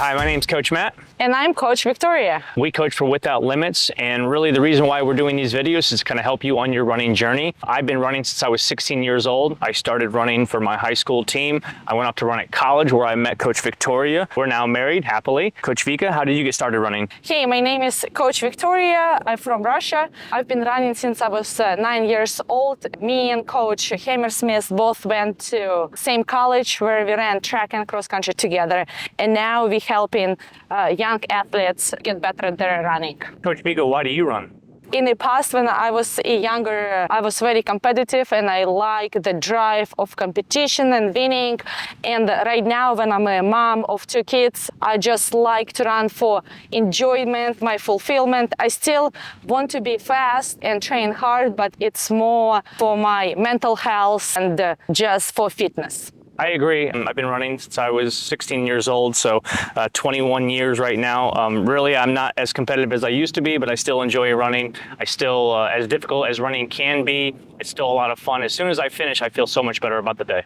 Hi, my name's Coach Matt. And I'm Coach Victoria. We coach for Without Limits, and really the reason why we're doing these videos is to kind of help you on your running journey. I've been running since I was 16 years old. I started running for my high school team. I went up to run at college where I met Coach Victoria. We're now married, happily. Coach Vika, how did you get started running? Hey, my name is Coach Victoria. I'm from Russia. I've been running since I was 9 years old. Me and Coach Hammersmith both went to same college where we ran track and cross country together. And now we're helping young athletes get better at their running. Coach Vika, why do you run? In the past, when I was younger, I was very competitive and I like the drive of competition and winning. And right now, when I'm a mom of 2 kids, I just like to run for enjoyment, my fulfillment. I still want to be fast and train hard, but it's more for my mental health and just for fitness. I agree. I've been running since I was 16 years old, so 21 years right now. Really, I'm not as competitive as I used to be, but I still enjoy running. I still, as difficult as running can be, it's still a lot of fun. As soon as I finish, I feel so much better about the day.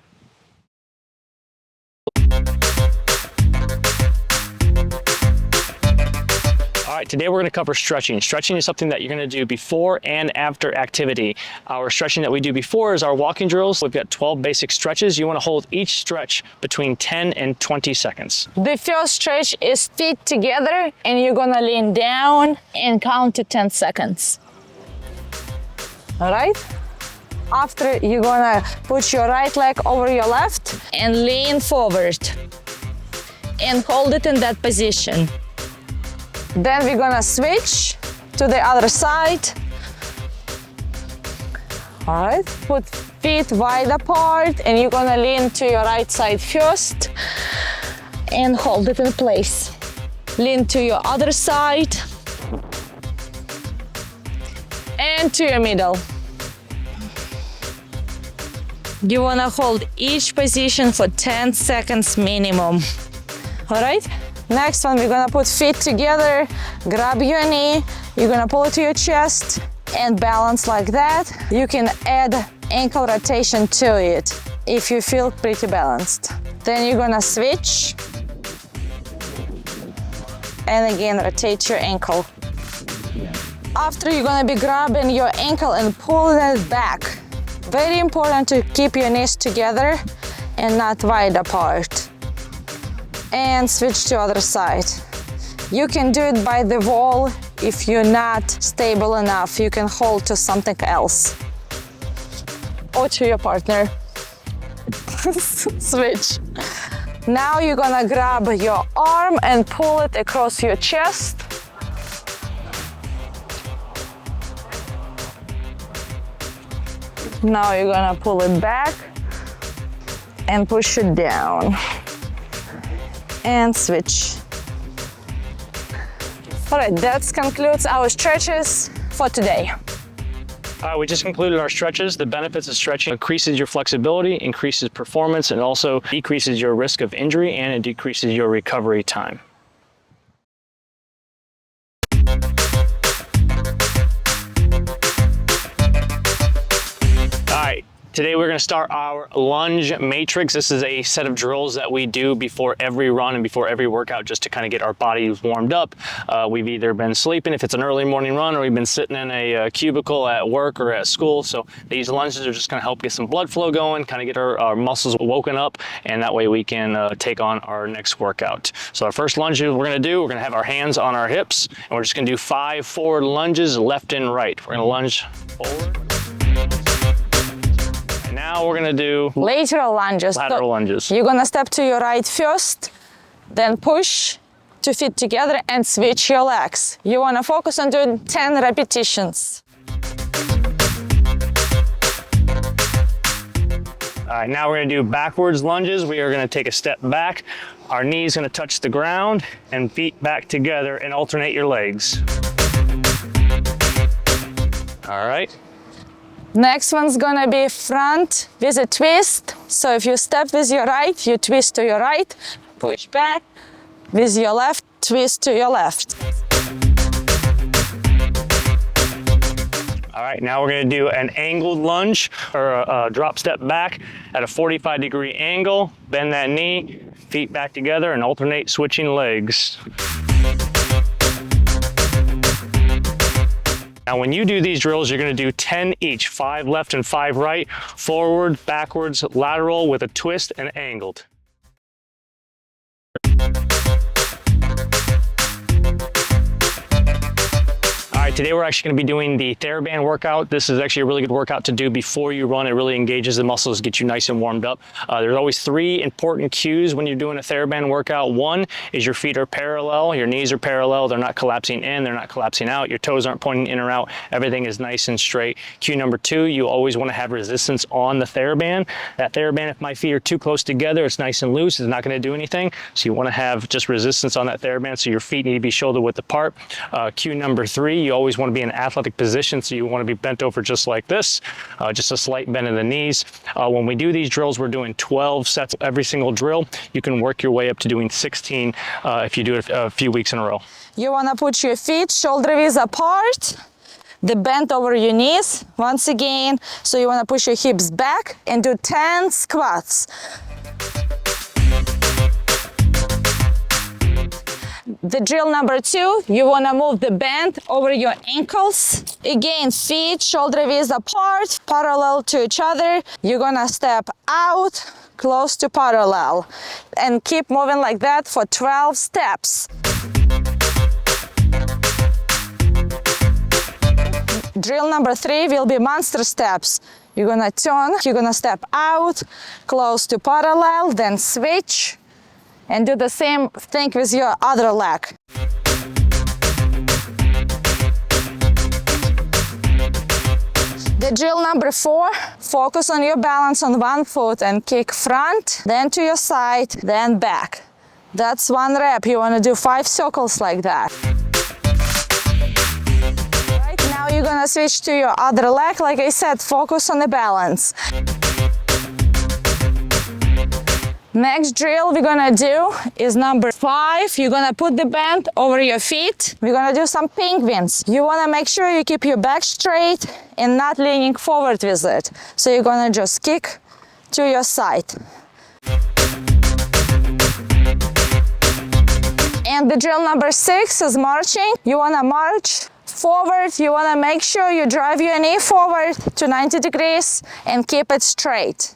All right, today we're going to cover stretching. Stretching is something that you're going to do before and after activity. Our stretching that we do before is our walking drills. We've got 12 basic stretches. You want to hold each stretch between 10 and 20 seconds. The first stretch is feet together and you're going to lean down and count to 10 seconds. All right? After, you're going to put your right leg over your left and lean forward and hold it in that position. Then we're gonna switch to the other side. All right, put feet wide apart and you're gonna lean to your right side first and hold it in place. Lean to your other side and to your middle. You wanna hold each position for 10 seconds minimum. All right? Next one, we're gonna put feet together, grab your knee, you're gonna pull it to your chest and balance like that. You can add ankle rotation to it if you feel pretty balanced. Then you're gonna switch and again rotate your ankle. After, you're gonna be grabbing your ankle and pulling it back. Very important to keep your knees together and not wide apart. And switch to other side. You can do it by the wall. If you're not stable enough, you can hold to something else or to your partner. Switch. Now you're gonna grab your arm and pull it across your chest. Now you're gonna pull it back and push it down. And switch. All right, that concludes our stretches for today. We just concluded our stretches. The benefits of stretching: increases your flexibility, increases performance, and also decreases your risk of injury, and it decreases your recovery time. Today we're going to start our Lunge Matrix. This is a set of drills that we do before every run and before every workout just to kind of get our bodies warmed up. We've either been sleeping if it's an early morning run, or we've been sitting in a cubicle at work or at school. So these lunges are just going to help get some blood flow going, kind of get our muscles woken up, and that way we can take on our next workout. So our first lunge we're going to do, we're going to have our hands on our hips, and we're just going to do 5 forward lunges left and right. We're going to lunge forward. Now we're gonna do lateral lunges. You're gonna step to your right first, then push 2 feet together and switch your legs. You wanna focus on doing 10 repetitions. All right, now we're gonna do backwards lunges. We are gonna take a step back. Our knees gonna touch the ground and feet back together and alternate your legs. All right. Next one's gonna be front with a twist. So if you step with your right, you twist to your right, push back. With your left, twist to your left. All right, now we're gonna do an angled lunge or a drop step back at a 45-degree angle. Bend that knee, feet back together, and alternate switching legs. Now, when you do these drills, you're gonna do 10 each, 5 left and 5 right, forward, backwards, lateral with a twist and angled. All right, today we're actually going to be doing the TheraBand workout. This is actually a really good workout to do before you run. It really engages the muscles, gets you nice and warmed up. There's always 3 important cues when you're doing a TheraBand workout. 1 is your feet are parallel, your knees are parallel, they're not collapsing in, they're not collapsing out, your toes aren't pointing in or out, everything is nice and straight. Cue number 2, you always want to have resistance on the TheraBand. That TheraBand, if my feet are too close together, it's nice and loose, it's not going to do anything. So you want to have just resistance on that TheraBand, so your feet need to be shoulder width apart. Cue number 3, you always want to be in an athletic position, so you want to be bent over just like this, just a slight bend in the knees. When we do these drills, we're doing 12 sets every single drill. You can work your way up to doing 16 if you do it a few weeks in a row. You want to put your feet shoulder width apart, the bend over your knees once again. So you want to push your hips back and do 10 squats. The drill number 2, you want to move the band over your ankles. Again, feet shoulder width apart, parallel to each other. You're going to step out, close to parallel, and keep moving like that for 12 steps. Drill number 3 will be monster steps. You're going to turn, you're going to step out, close to parallel, then switch. And do the same thing with your other leg. The drill number 4, focus on your balance on one foot and kick front, then to your side, then back. That's 1 rep. You want to do 5 circles like that. Right now you're going to switch to your other leg. Like I said, focus on the balance. Next drill we're gonna do is number 5. You're gonna put the band over your feet. We're gonna do some penguins. You wanna make sure you keep your back straight and not leaning forward with it. So you're gonna just kick to your side. And the drill number 6 is marching. You wanna march forward. You wanna make sure you drive your knee forward to 90 degrees and keep it straight.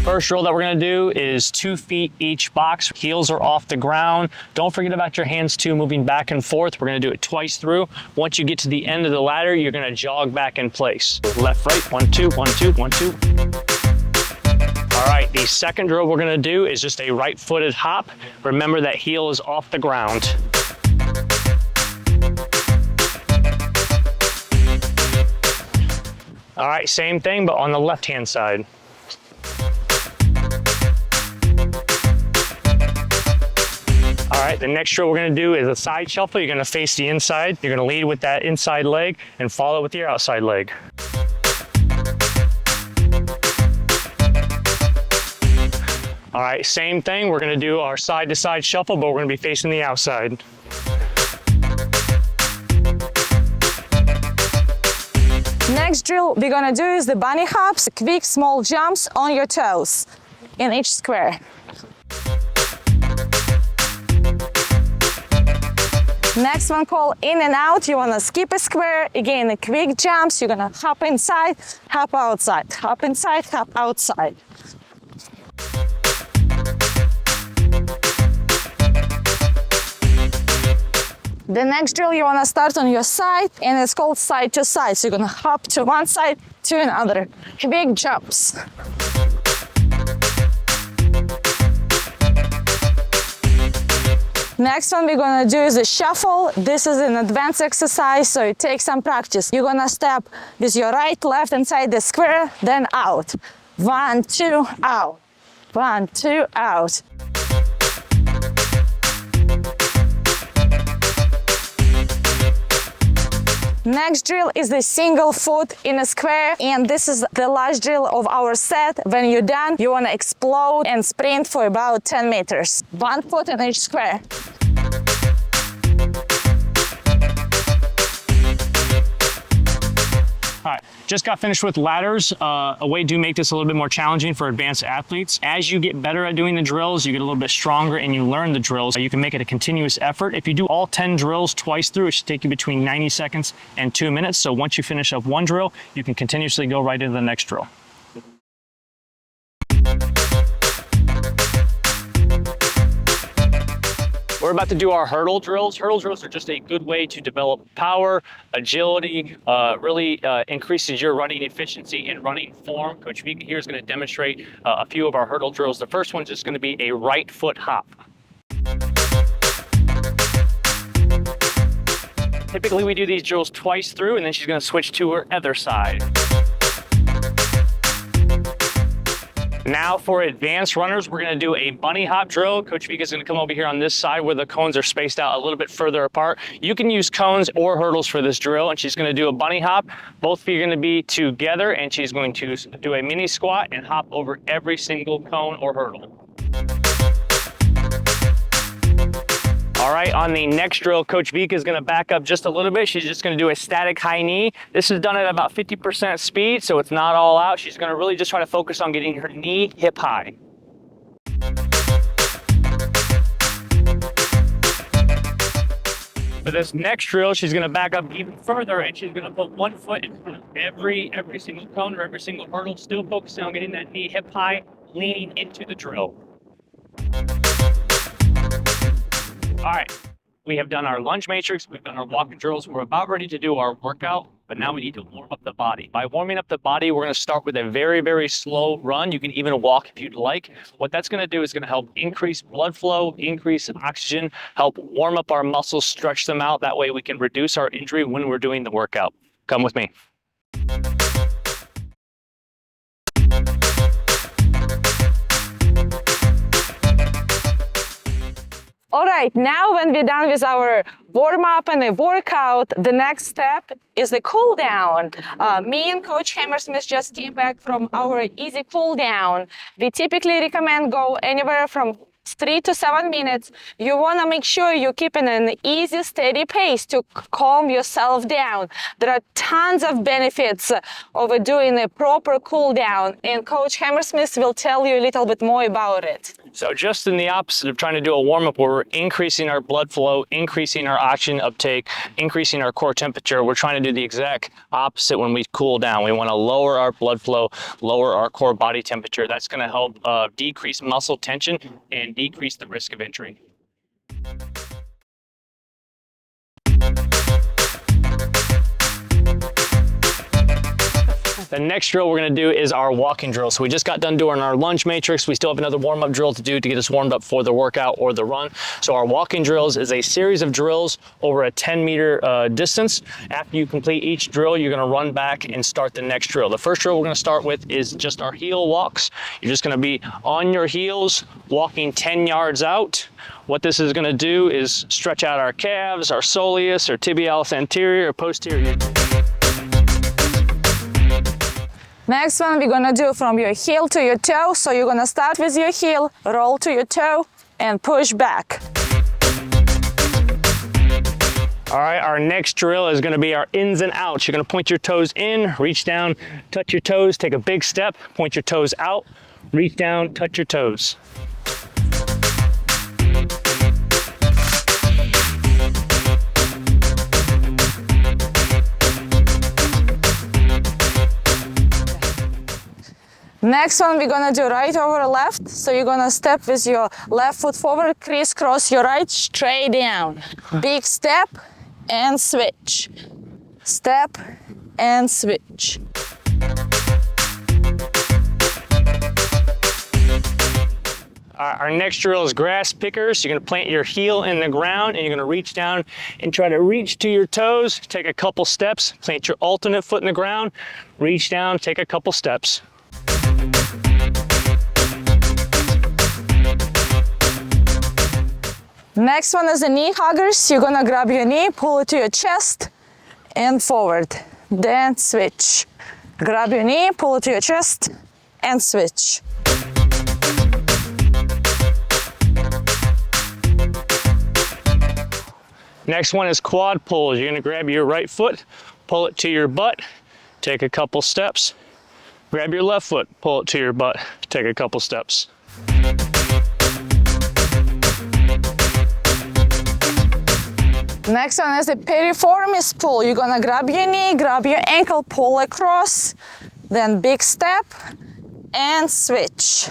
First drill that we're gonna do is 2 feet each box. Heels are off the ground. Don't forget about your hands too, moving back and forth. We're gonna do it twice through. Once you get to the end of the ladder, you're gonna jog back in place. Left, right, 1, 2, 1, 2, 1, 2. All right, the second drill we're gonna do is just a right-footed hop. Remember that heel is off the ground. All right, same thing, but on the left-hand side. All right, the next drill we're gonna do is a side shuffle. You're gonna face the inside. You're gonna lead with that inside leg and follow with your outside leg. All right, same thing. We're gonna do our side to side shuffle, but we're gonna be facing the outside. Next drill we're gonna do is the bunny hops, quick small jumps on your toes in each square. Next one called in and out. You wanna skip a square. Again, the quick jumps. You're gonna hop inside, hop outside, hop inside, hop outside. The next drill you wanna start on your side, and it's called side to side. So you're gonna hop to one side to another. Quick jumps. Next one we're gonna do is a shuffle. This is an advanced exercise, so it takes some practice. You're gonna step with your right, left inside the square, then out. 1, 2, out. 1, 2, out. Next drill is the single foot in a square, and this is the last drill of our set. When you're done, you want to explode and sprint for about 10 meters. 1 foot in each square. All right, just got finished with ladders. A way to make this a little bit more challenging for advanced athletes. As you get better at doing the drills, you get a little bit stronger and you learn the drills. You can make it a continuous effort. If you do all 10 drills twice through, it should take you between 90 seconds and 2 minutes. So once you finish up one drill, you can continuously go right into the next drill. We're about to do our hurdle drills. Hurdle drills are just a good way to develop power, agility, really increases your running efficiency and running form. Coach Vika here is going to demonstrate a few of our hurdle drills. The first one is just going to be a right foot hop. Typically we do these drills twice through, and then she's going to switch to her other side. Now for advanced runners, we're gonna do a bunny hop drill. Coach Vika is gonna come over here on this side where the cones are spaced out a little bit further apart. You can use cones or hurdles for this drill, and she's gonna do a bunny hop. Both of you are gonna be together, and she's going to do a mini squat and hop over every single cone or hurdle. All right, on the next drill, Coach Vika is gonna back up just a little bit. She's just gonna do a static high knee. This is done at about 50% speed, so it's not all out. She's gonna really just try to focus on getting her knee hip high. For this next drill, she's gonna back up even further, and she's gonna put 1 foot in front of every single cone or every single hurdle, still focusing on getting that knee hip high, leaning into the drill. All right, we have done our lunge matrix, we've done our walking drills, we're about ready to do our workout, but now we need to warm up the body. By warming up the body, we're gonna start with a very, very slow run. You can even walk if you'd like. What that's gonna do is gonna help increase blood flow, increase oxygen, help warm up our muscles, stretch them out. That way we can reduce our injury when we're doing the workout. Come with me. All right, now when we're done with our warm-up and the workout, the next step is the cool down. Me and Coach Hammersmith just came back from our easy cool down. We typically recommend go anywhere from 3 to 7 minutes. You want to make sure you're keeping an easy, steady pace to calm yourself down. There are tons of benefits of doing a proper cool down, and Coach Hammersmith will tell you a little bit more about it. So just in the opposite of trying to do a warm-up where we're increasing our blood flow, increasing our oxygen uptake, increasing our core temperature, we're trying to do the exact opposite when we cool down. We want to lower our blood flow, lower our core body temperature. That's going to help decrease muscle tension and decrease the risk of injury. The next drill we're going to do is our walking drill. So we just got done doing our lunge matrix. We still have another warm-up drill to do to get us warmed up for the workout or the run. So our walking drills is a series of drills over a 10-meter distance. After you complete each drill, you're going to run back and start the next drill. The first drill we're going to start with is just our heel walks. You're just going to be on your heels, walking 10 yards out. What this is going to do is stretch out our calves, our soleus, our tibialis anterior, or posterior. Next one we're gonna do from your heel to your toe. So you're gonna start with your heel, roll to your toe, and push back. All right, our next drill is gonna be our ins and outs. You're gonna point your toes in, reach down, touch your toes, take a big step, point your toes out, reach down, touch your toes. Next one we're gonna do right over left. So you're gonna step with your left foot forward, crisscross your right, straight down. Big step and switch. Step and switch. Our next drill is grass pickers. You're gonna plant your heel in the ground and you're gonna reach down and try to reach to your toes. Take a couple steps, plant your alternate foot in the ground, reach down, take a couple steps. Next one is the knee huggers. You're gonna grab your knee, pull it to your chest, and forward. Then switch. Grab your knee, pull it to your chest, and switch. Next one is quad pulls. You're gonna grab your right foot, pull it to your butt, take a couple steps. Grab your left foot, pull it to your butt, take a couple steps. Next one is the piriformis pull. You're gonna grab your knee, grab your ankle, pull across, then big step, and switch.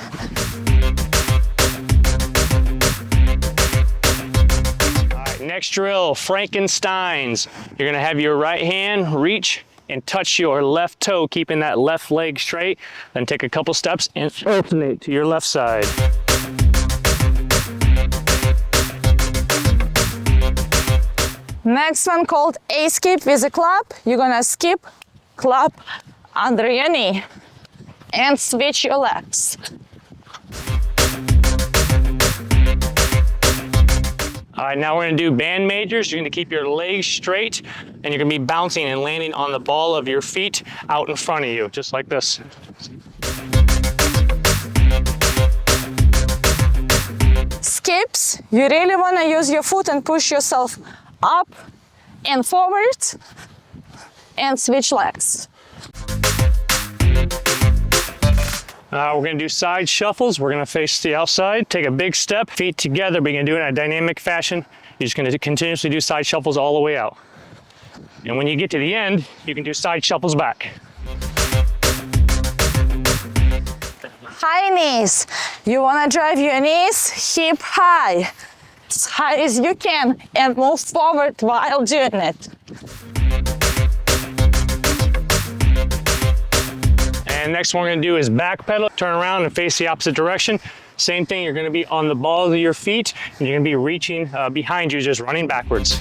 Next drill, Frankensteins. You're gonna have your right hand reach and touch your left toe, keeping that left leg straight. Then take a couple steps and alternate to your left side. Next one called A skip with a clap. You're gonna skip, clap under your knee, and switch your legs. All right, now we're gonna do band majors. You're gonna keep your legs straight and you're gonna be bouncing and landing on the ball of your feet out in front of you, just like this. Skips, you really wanna use your foot and push yourself up and forward and switch legs. We're gonna do side shuffles. We're gonna face the outside, take a big step, feet together, but you're gonna do it in a dynamic fashion. You're just gonna continuously do side shuffles all the way out. And when you get to the end, you can do side shuffles back. High knees. You wanna drive your knees hip high, as high as you can, and move forward while doing it. And next one we're gonna do is back pedal, turn around and face the opposite direction. Same thing, you're gonna be on the balls of your feet and you're gonna be reaching behind you, just running backwards.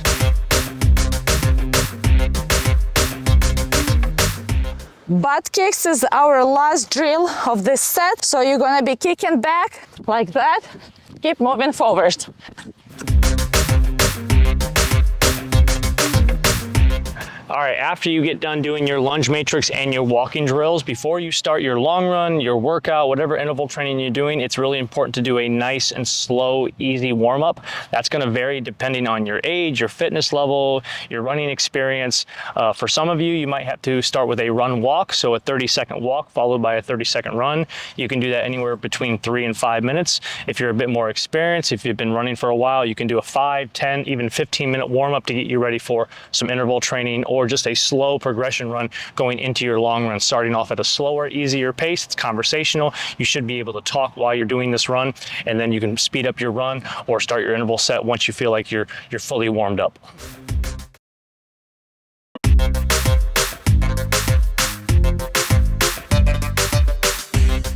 Butt kicks is our last drill of this set. So you're gonna be kicking back like that. Keep moving forward. All right, after you get done doing your lunge matrix and your walking drills, before you start your long run, your workout, whatever interval training you're doing, it's really important to do a nice and slow, easy warm up. That's gonna vary depending on your age, your fitness level, your running experience. For some of you, you might have to start with a run walk, so a 30-second walk followed by a 30-second run. You can do that anywhere between 3 and 5 minutes. If you're a bit more experienced, if you've been running for a while, you can do a 5, 10, even 15-minute warm up to get you ready for some interval training or just a slow progression run going into your long run, starting off at a slower, easier pace. It's conversational. You should be able to talk while you're doing this run, and then you can speed up your run or start your interval set once you feel like you're fully warmed up.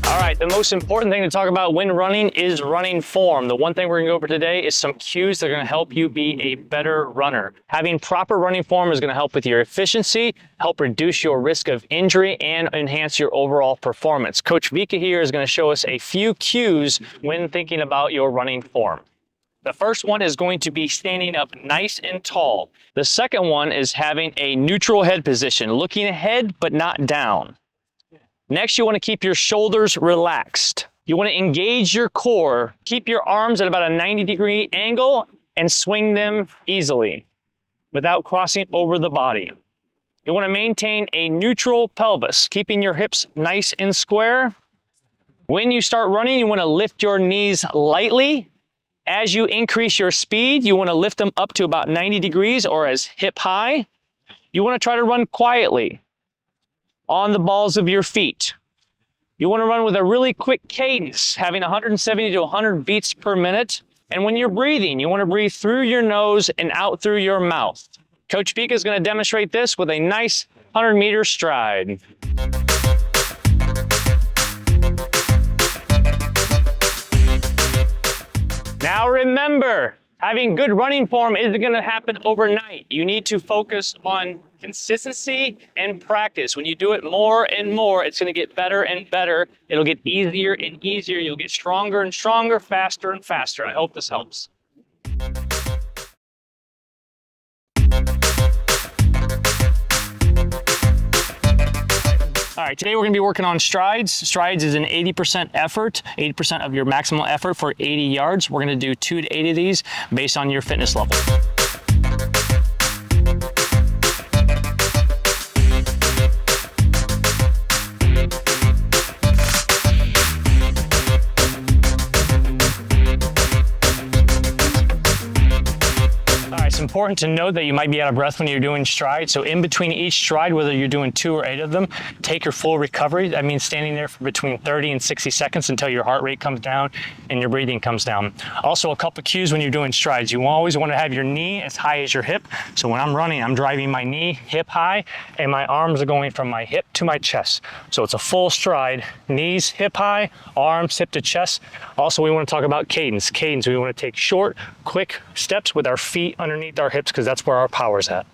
All right, the most important thing to talk about when running is running form. The one thing we're gonna go over today is some cues that are gonna help you be a better runner. Having proper running form is gonna help with your efficiency, help reduce your risk of injury, and enhance your overall performance. Coach Vika here is gonna show us a few cues when thinking about your running form. The first one is going to be standing up nice and tall. The second one is having a neutral head position, looking ahead but not down. Next, you want to keep your shoulders relaxed. You want to engage your core, keep your arms at about a 90-degree angle and swing them easily without crossing over the body. You want to maintain a neutral pelvis, keeping your hips nice and square. When you start running, you want to lift your knees lightly. As you increase your speed, you want to lift them up to about 90 degrees or as hip high. You want to try to run quietly on the balls of your feet. You want to run with a really quick cadence, having 170 to 100 beats per minute. And when you're breathing, you want to breathe through your nose and out through your mouth. Coach Vika is going to demonstrate this with a nice 100-meter stride. Now remember, having good running form isn't going to happen overnight. You need to focus on consistency and practice. When you do it more and more, it's going to get better and better. It'll get easier and easier. You'll get stronger and stronger, faster and faster. I hope this helps. right, today we're gonna be working on strides. Strides is an 80% effort, 80% of your maximal effort for 80 yards. We're gonna do 2 to 8 of these based on your fitness level. It's important to note that you might be out of breath when you're doing strides. So in between each stride, whether you're doing 2 or 8 of them, take your full recovery. That means standing there for between 30 and 60 seconds until your heart rate comes down and your breathing comes down. Also, a couple cues when you're doing strides. You always want to have your knee as high as your hip. So when I'm running, I'm driving my knee hip high and my arms are going from my hip to my chest. So it's a full stride, knees hip high, arms hip to chest. Also, we want to talk about cadence. Cadence, we want to take short, quick steps with our feet underneath our hips because that's where our power's at.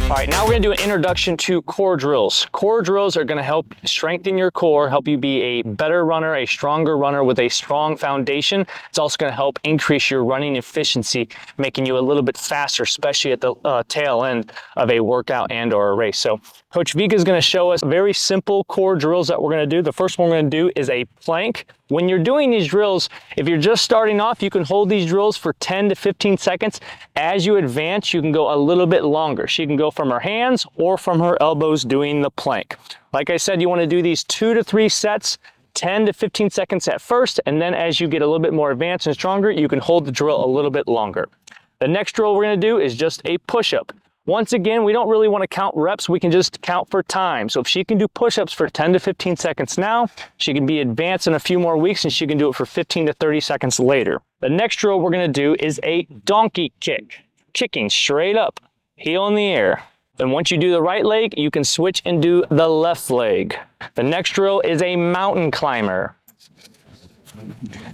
All right, now we're gonna do an introduction to core drills. Core drills are gonna help strengthen your core, help you be a better runner, a stronger runner with a strong foundation. It's also gonna help increase your running efficiency, making you a little bit faster, especially at the tail end of a workout and or a race. So Coach Vika is gonna show us very simple core drills that we're gonna do. The first one we're gonna do is a plank. When you're doing these drills, if you're just starting off, you can hold these drills for 10 to 15 seconds. As you advance, you can go a little bit longer. She can go from her hands or from her elbows doing the plank. Like I said, you want to do these 2 to 3 sets, 10 to 15 seconds at first, and then as you get a little bit more advanced and stronger, you can hold the drill a little bit longer. The next drill we're going to do is just a push-up. Once again, we don't really want to count reps, we can just count for time. So if she can do push-ups for 10 to 15 seconds now, she can be advanced in a few more weeks and she can do it for 15 to 30 seconds later. The next drill we're going to do is a donkey kick, kicking straight up, heel in the air. Then once you do the right leg, you can switch and do the left leg. The next drill is a mountain climber.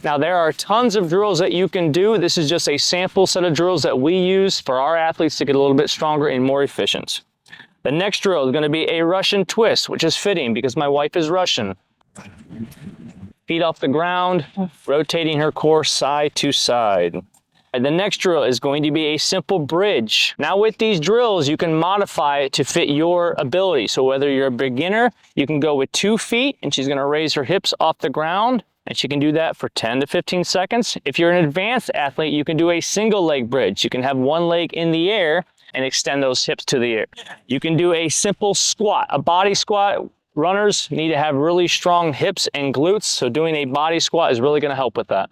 Now there are tons of drills that you can do. This is just a sample set of drills that we use for our athletes to get a little bit stronger and more efficient. The next drill is going to be a Russian twist, which is fitting because my wife is Russian. Feet off the ground, rotating her core side to side. And the next drill is going to be a simple bridge. Now with these drills, you can modify it to fit your ability. So whether you're a beginner, you can go with 2 feet and she's going to raise her hips off the ground. And she can do that for 10 to 15 seconds. If you're an advanced athlete, you can do a single leg bridge. You can have one leg in the air and extend those hips to the air. You can do a simple squat, a body squat. Runners need to have really strong hips and glutes, so doing a body squat is really going to help with that.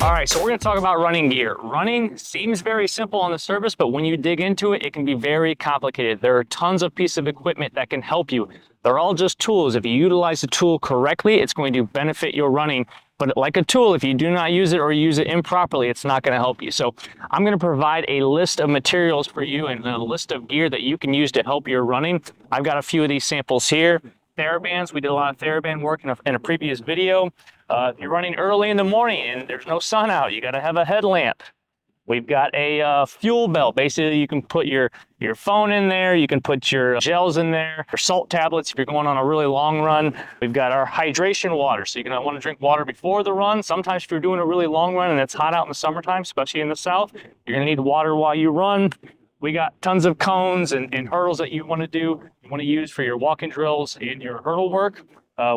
All right, so we're going to talk about running gear. Running seems very simple on the surface, but when you dig into it, it can be very complicated. There are tons of pieces of equipment that can help you. They're all just tools. If you utilize the tool correctly, it's going to benefit your running. But like a tool, if you do not use it or use it improperly, it's not going to help you. So I'm going to provide a list of materials for you and a list of gear that you can use to help your running. I've got a few of these samples here. TheraBands, we did a lot of TheraBand work in a previous video. If you're running early in the morning and there's no sun out, you got to have a headlamp. We've got a fuel belt. Basically, you can put your phone in there. You can put your gels in there, your salt tablets if you're going on a really long run. We've got our hydration water. So you're going to want to drink water before the run. Sometimes if you're doing a really long run and it's hot out in the summertime, especially in the south, you're going to need water while you run. We got tons of cones and hurdles that you want to use for your walking drills and your hurdle work.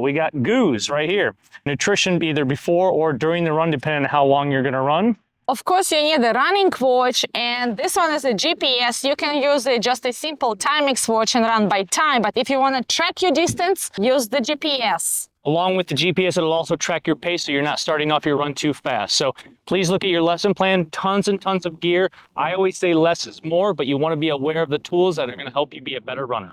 We got goos right here. Nutrition either before or during the run, depending on how long you're going to run. Of course, you need a running watch, and this one is a GPS. You can use just a simple Timex watch and run by time, but if you want to track your distance, use the GPS. Along with the GPS, it'll also track your pace so you're not starting off your run too fast. So please look at your lesson plan, tons and tons of gear. I always say less is more, but you want to be aware of the tools that are going to help you be a better runner.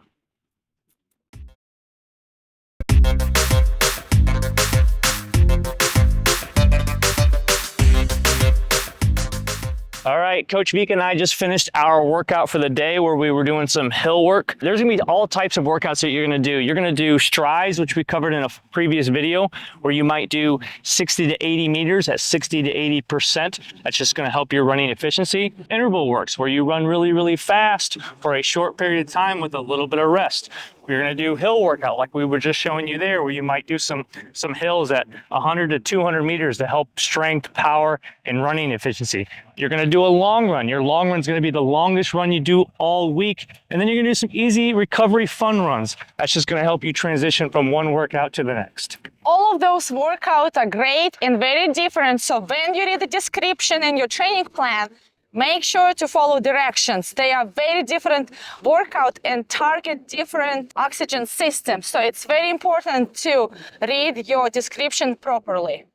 All right, Coach Vika and I just finished our workout for the day where we were doing some hill work. There's gonna be all types of workouts that you're gonna do. You're gonna do strides, which we covered in a previous video, where you might do 60 to 80 meters at 60 to 80%. That's just gonna help your running efficiency. Interval works, where you run really, really fast for a short period of time with a little bit of rest. We're going to do hill workout like we were just showing you there, where you might do some hills at 100 to 200 meters to help strength, power, and running efficiency. You're going to do a long run. Your long run is going to be the longest run you do all week. And then you're going to do some easy recovery fun runs. That's just going to help you transition from one workout to the next. All of those workouts are great and very different. So when you read the description in your training plan, make sure to follow directions. They are very different workout and target different oxygen systems. So it's very important to read your description properly.